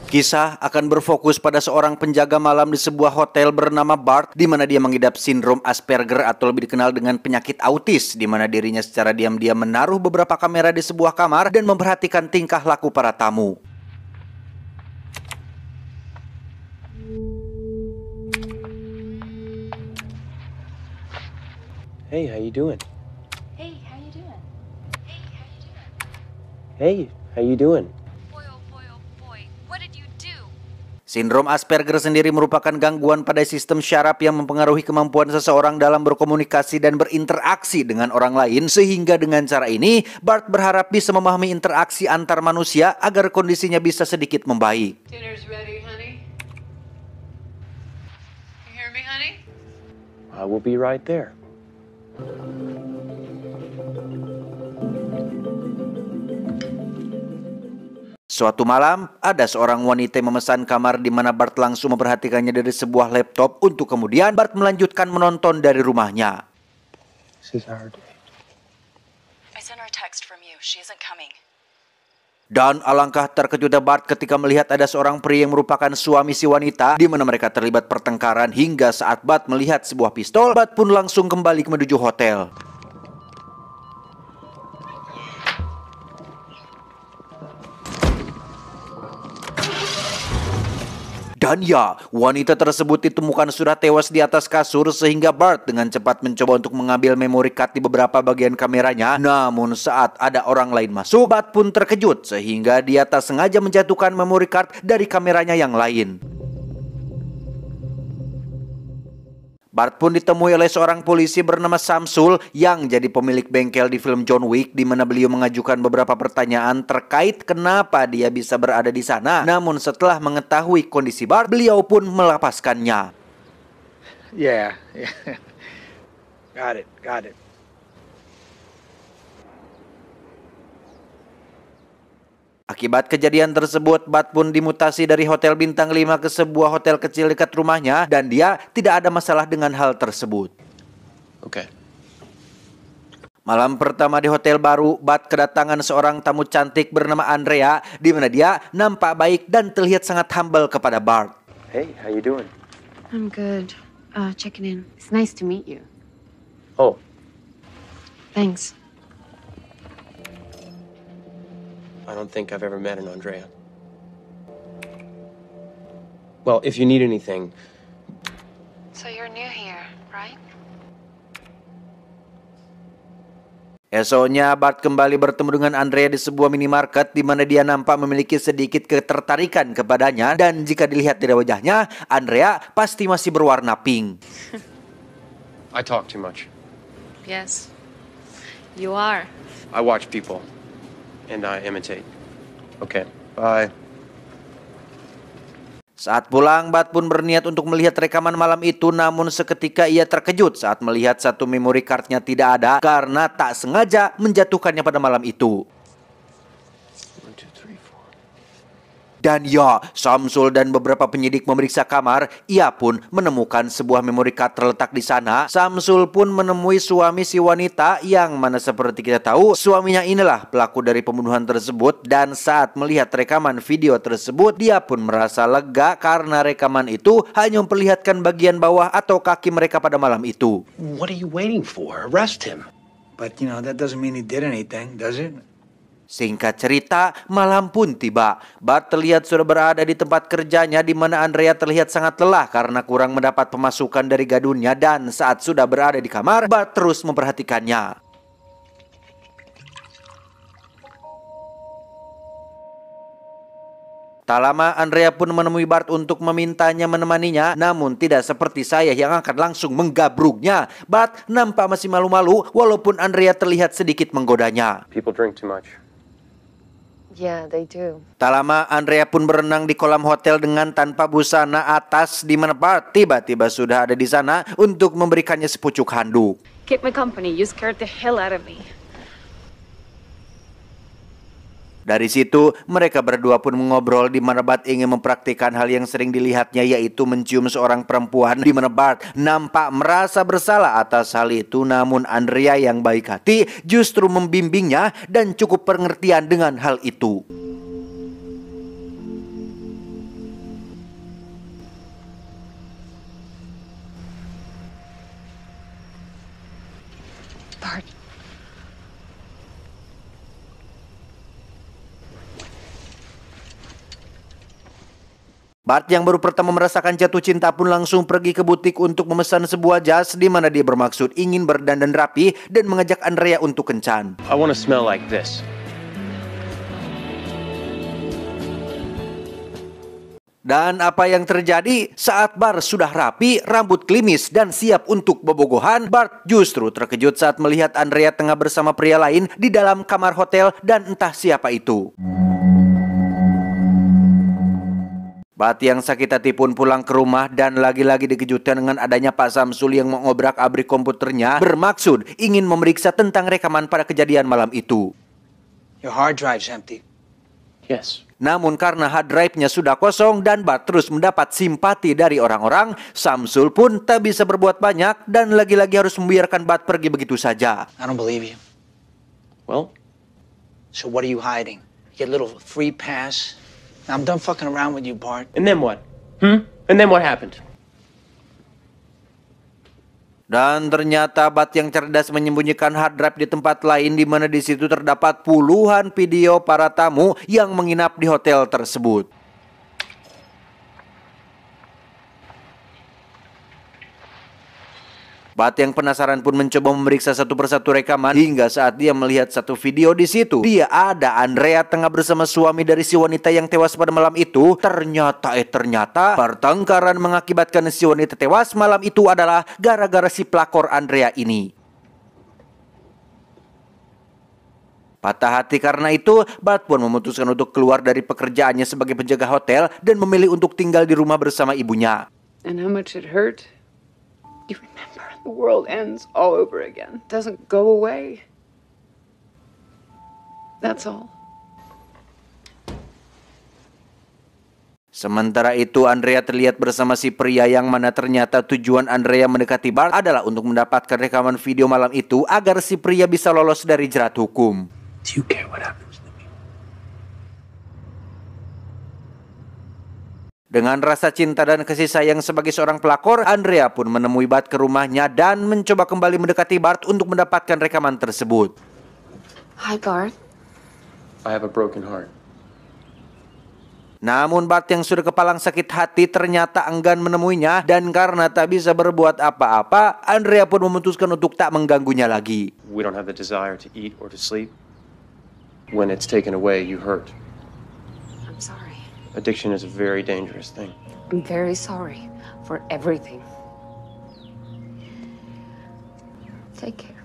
Kisah akan berfokus pada seorang penjaga malam di sebuah hotel bernama Bart, di mana dia mengidap sindrom Asperger atau lebih dikenal dengan penyakit autis, di mana dirinya secara diam-diam menaruh beberapa kamera di sebuah kamar dan memperhatikan tingkah laku para tamu. Hey, how you doing? Hey, how you doing? Hey, how you doing? Hey, how you doing? Boy, oh boy, oh boy. What did you do? Sindrom Asperger sendiri merupakan gangguan pada sistem syaraf yang mempengaruhi kemampuan seseorang dalam berkomunikasi dan berinteraksi dengan orang lain, sehingga dengan cara ini, Bart berharap bisa memahami interaksi antar manusia agar kondisinya bisa sedikit membaik. Dinner's ready, honey. You hear me, honey? I will be right there. Suatu malam, ada seorang wanita yang memesan kamar di mana Bart langsung memperhatikannya dari sebuah laptop untuk kemudian Bart melanjutkan menonton dari rumahnya. This is our date. I sent her a text from you. She isn't coming. Dan alangkah terkejutnya Bart ketika melihat ada seorang pria yang merupakan suami si wanita, di mana mereka terlibat pertengkaran hingga saat Bart melihat sebuah pistol, Bart pun langsung kembali menuju hotel. Dan ya, wanita tersebut ditemukan sudah tewas di atas kasur sehingga Bart dengan cepat mencoba untuk mengambil memory card di beberapa bagian kameranya. Namun saat ada orang lain masuk, Bart pun terkejut sehingga dia tak sengaja menjatuhkan memory card dari kameranya yang lain. Bart pun ditemui oleh seorang polisi bernama Samsul yang jadi pemilik bengkel di film John Wick, di mana beliau mengajukan beberapa pertanyaan terkait kenapa dia bisa berada di sana. Namun setelah mengetahui kondisi Bart, beliau pun melepaskannya. Yeah. Got it. Akibat kejadian tersebut, Bart pun dimutasi dari hotel bintang 5 ke sebuah hotel kecil dekat rumahnya dan dia tidak ada masalah dengan hal tersebut. Okay. Malam pertama di hotel baru, Bart kedatangan seorang tamu cantik bernama Andrea, di mana dia nampak baik dan terlihat sangat humble kepada Bart. Hey, how you doing? I'm good. Checking in. It's nice to meet you. Oh, Thanks. I don't think I've ever met an Andrea. Well, if you need anything, So you're new here, right? Esoknya, Bart kembali bertemu dengan Andrea di sebuah minimarket di mana dia nampak memiliki sedikit ketertarikan kepadanya, dan jika dilihat dari wajahnya, Andrea pasti masih berwarna pink. I talk too much. Yes. You are. I watch people, and I imitate. Okay, bye. Saat pulang, Bart pun berniat untuk melihat rekaman malam itu, namun seketika ia terkejut saat melihat satu memory card-nya tidak ada karena tak sengaja menjatuhkannya pada malam itu. 1, 2, 3, 4. Dan ya, Samsul dan beberapa penyidik memeriksa kamar. Ia pun menemukan sebuah memory card terletak di sana. Samsul pun menemui suami si wanita yang mana seperti kita tahu, suaminya inilah pelaku dari pembunuhan tersebut. Dan saat melihat rekaman video tersebut, dia pun merasa lega karena rekaman itu hanya memperlihatkan bagian bawah atau kaki mereka pada malam itu. What are you waiting for? Arrest him. But, that doesn't mean he did anything, does it? Singkat cerita, malam pun tiba. Bart terlihat sudah berada di tempat kerjanya, di mana Andrea terlihat sangat lelah karena kurang mendapat pemasukan dari gadunnya, dan saat sudah berada di kamar, Bart terus memperhatikannya. Tak lama, Andrea pun menemui Bart untuk memintanya menemaninya, namun tidak seperti saya yang akan langsung menggabruknya. Bart nampak masih malu-malu walaupun Andrea terlihat sedikit menggodanya. People drink too much. Yeah, they do. Tak lama, Andrea pun berenang di kolam hotel dengan tanpa busana atas, di mana Bart tiba-tiba sudah ada di sana untuk memberikannya sepucuk handuk. Keep me company. You scared the hell out of me. Dari situ, mereka berdua pun mengobrol di mana Bart ingin mempraktikkan hal yang sering dilihatnya, yaitu mencium seorang perempuan, di mana Bart nampak merasa bersalah atas hal itu. Namun Andrea yang baik hati justru membimbingnya dan cukup pengertian dengan hal itu. Bart. Bart yang baru pertama merasakan jatuh cinta pun langsung pergi ke butik untuk memesan sebuah jas di mana dia bermaksud ingin berdandan rapi dan mengajak Andrea untuk kencan. I want to smell like this. Dan apa yang terjadi saat Bart sudah rapi, rambut klimis dan siap untuk bobogohan, Bart justru terkejut saat melihat Andrea tengah bersama pria lain di dalam kamar hotel dan entah siapa itu. Bart yang sakit hati pun pulang ke rumah dan lagi-lagi dikejutkan dengan adanya Pak Samsul yang mengobrak-abrik komputernya bermaksud ingin memeriksa tentang rekaman pada kejadian malam itu. Your hard drive's empty. Yes. Namun karena hard drive-nya sudah kosong dan Bart terus mendapat simpati dari orang-orang, Samsul pun tak bisa berbuat banyak dan lagi-lagi harus membiarkan Bart pergi begitu saja. I don't believe you. Well, So what are you hiding? Get a little free pass? I'm done fucking around with you, Bart. and then what? And then what happened? Dan ternyata Bart yang cerdas menyembunyikan hard drive di tempat lain di mana di situ terdapat puluhan video para tamu yang menginap di hotel tersebut. Bart yang penasaran pun mencoba memeriksa satu persatu rekaman hingga saat dia melihat satu video di situ. Dia ada Andrea tengah bersama suami dari si wanita yang tewas pada malam itu. Ternyata pertengkaran mengakibatkan si wanita tewas malam itu adalah gara-gara si pelakor Andrea ini. Patah hati karena itu, Bart pun memutuskan untuk keluar dari pekerjaannya sebagai penjaga hotel dan memilih untuk tinggal di rumah bersama ibunya. And how much it hurt? You remember, the world ends all over again. Doesn't go away. That's all. Sementara itu Andrea terlihat bersama si pria yang mana ternyata tujuan Andrea mendekati Bart adalah untuk mendapatkan rekaman video malam itu agar si pria bisa lolos dari jerat hukum. Do you care what happens to me? Dengan rasa cinta dan kasih sayang sebagai seorang pelakor, Andrea pun menemui Bart ke rumahnya dan mencoba kembali mendekati Bart untuk mendapatkan rekaman tersebut. Hi, Bart. I have a broken heart. Namun Bart yang sudah kepalang sakit hati ternyata enggan menemuinya dan karena tak bisa berbuat apa-apa, Andrea pun memutuskan untuk tak mengganggunya lagi. We don't have the desire to eat or to sleep. When it's taken away, you hurt. I'm sorry. Addiction is a very dangerous thing. I'm very sorry for everything. Take care.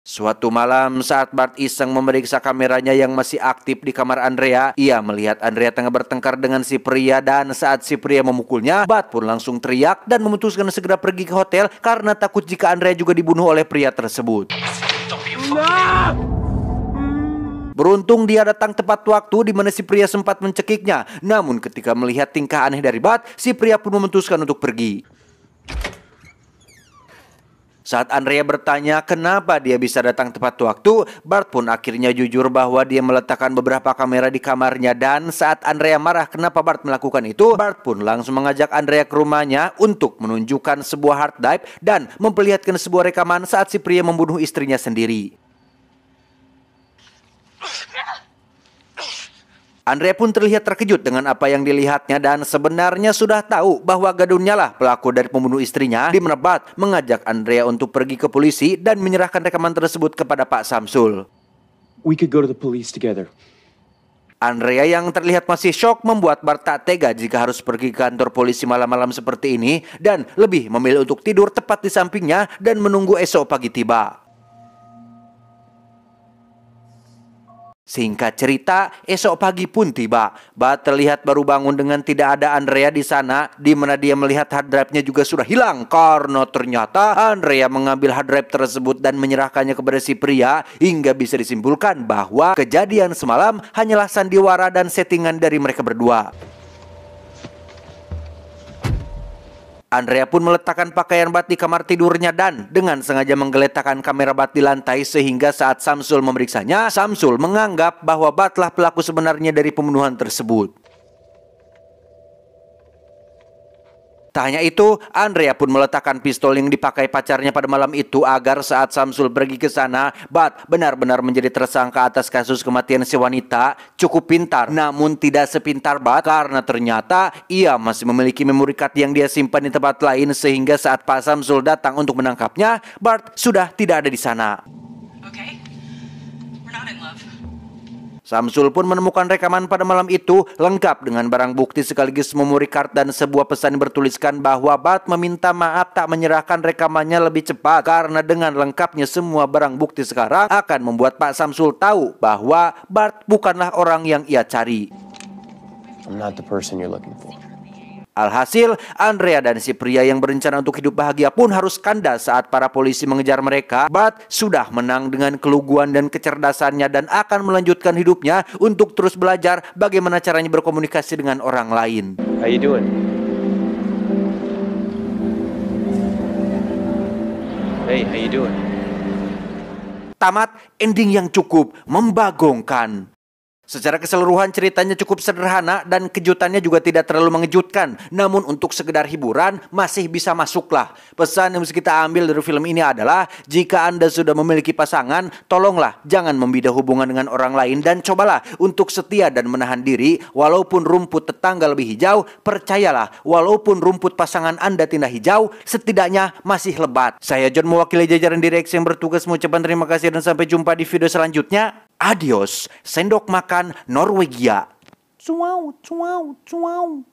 Suatu malam saat Bart iseng memeriksa kameranya yang masih aktif di kamar Andrea, ia melihat Andrea tengah bertengkar dengan si pria dan saat si pria memukulnya, Bart pun langsung teriak dan memutuskan segera pergi ke hotel karena takut jika Andrea juga dibunuh oleh pria tersebut. Beruntung dia datang tepat waktu di mana si pria sempat mencekiknya. Namun ketika melihat tingkah aneh dari Bart, si pria pun memutuskan untuk pergi. Saat Andrea bertanya kenapa dia bisa datang tepat waktu, Bart pun akhirnya jujur bahwa dia meletakkan beberapa kamera di kamarnya. Dan saat Andrea marah kenapa Bart melakukan itu, Bart pun langsung mengajak Andrea ke rumahnya untuk menunjukkan sebuah hard drive dan memperlihatkan sebuah rekaman saat si pria membunuh istrinya sendiri. Andrea pun terlihat terkejut dengan apa yang dilihatnya dan sebenarnya sudah tahu bahwa Gadunnya lah pelaku dari pembunuh istrinya, di mana Bart mengajak Andrea untuk pergi ke polisi dan menyerahkan rekaman tersebut kepada Pak Samsul. We could go to the police together. Andrea yang terlihat masih syok membuat Bart tak tega jika harus pergi ke kantor polisi malam-malam seperti ini dan lebih memilih untuk tidur tepat di sampingnya dan menunggu esok pagi tiba. Singkat cerita, esok pagi pun tiba. Bart terlihat baru bangun dengan tidak ada Andrea di sana, di mana dia melihat hard drive-nya juga sudah hilang karena ternyata Andrea mengambil hard drive tersebut dan menyerahkannya kepada si pria hingga bisa disimpulkan bahwa kejadian semalam hanyalah sandiwara dan settingan dari mereka berdua. Andrea pun meletakkan pakaian Bart di kamar tidurnya dan dengan sengaja menggeletakkan kamera Bart di lantai sehingga saat Samsul memeriksanya, Samsul menganggap bahwa Bart lah pelaku sebenarnya dari pembunuhan tersebut. Tak hanya itu, Andrea pun meletakkan pistol yang dipakai pacarnya pada malam itu agar saat Samsul pergi ke sana, Bart benar-benar menjadi tersangka atas kasus kematian si wanita. Cukup pintar, namun tidak sepintar Bart karena ternyata ia masih memiliki memory card yang dia simpan di tempat lain sehingga saat Pak Samsul datang untuk menangkapnya, Bart sudah tidak ada di sana. Okay? We're not in love. Samsul pun menemukan rekaman pada malam itu lengkap dengan barang bukti sekaligus memory card dan sebuah pesan yang bertuliskan bahwa Bart meminta maaf tak menyerahkan rekamannya lebih cepat karena dengan lengkapnya semua barang bukti sekarang akan membuat Pak Samsul tahu bahwa Bart bukanlah orang yang ia cari. I'm not the person you're looking for. Alhasil, Andrea dan si pria yang berencana untuk hidup bahagia pun harus kandas saat para polisi mengejar mereka. Bart sudah menang dengan keluguan dan kecerdasannya dan akan melanjutkan hidupnya untuk terus belajar bagaimana caranya berkomunikasi dengan orang lain. How you doing? Hey, how you doing? Tamat ending yang cukup membagongkan. Secara keseluruhan ceritanya cukup sederhana dan kejutannya juga tidak terlalu mengejutkan. Namun untuk sekedar hiburan masih bisa masuklah. Pesan yang bisa kita ambil dari film ini adalah jika Anda sudah memiliki pasangan, tolonglah jangan membidah hubungan dengan orang lain dan cobalah untuk setia dan menahan diri. Walaupun rumput tetangga lebih hijau, percayalah walaupun rumput pasangan Anda tidak hijau, setidaknya masih lebat. Saya John mewakili jajaran direksi yang bertugas mengucapkan terima kasih dan sampai jumpa di video selanjutnya. Adios, sendok makan Norwegia. Cuau, cuau, cuau.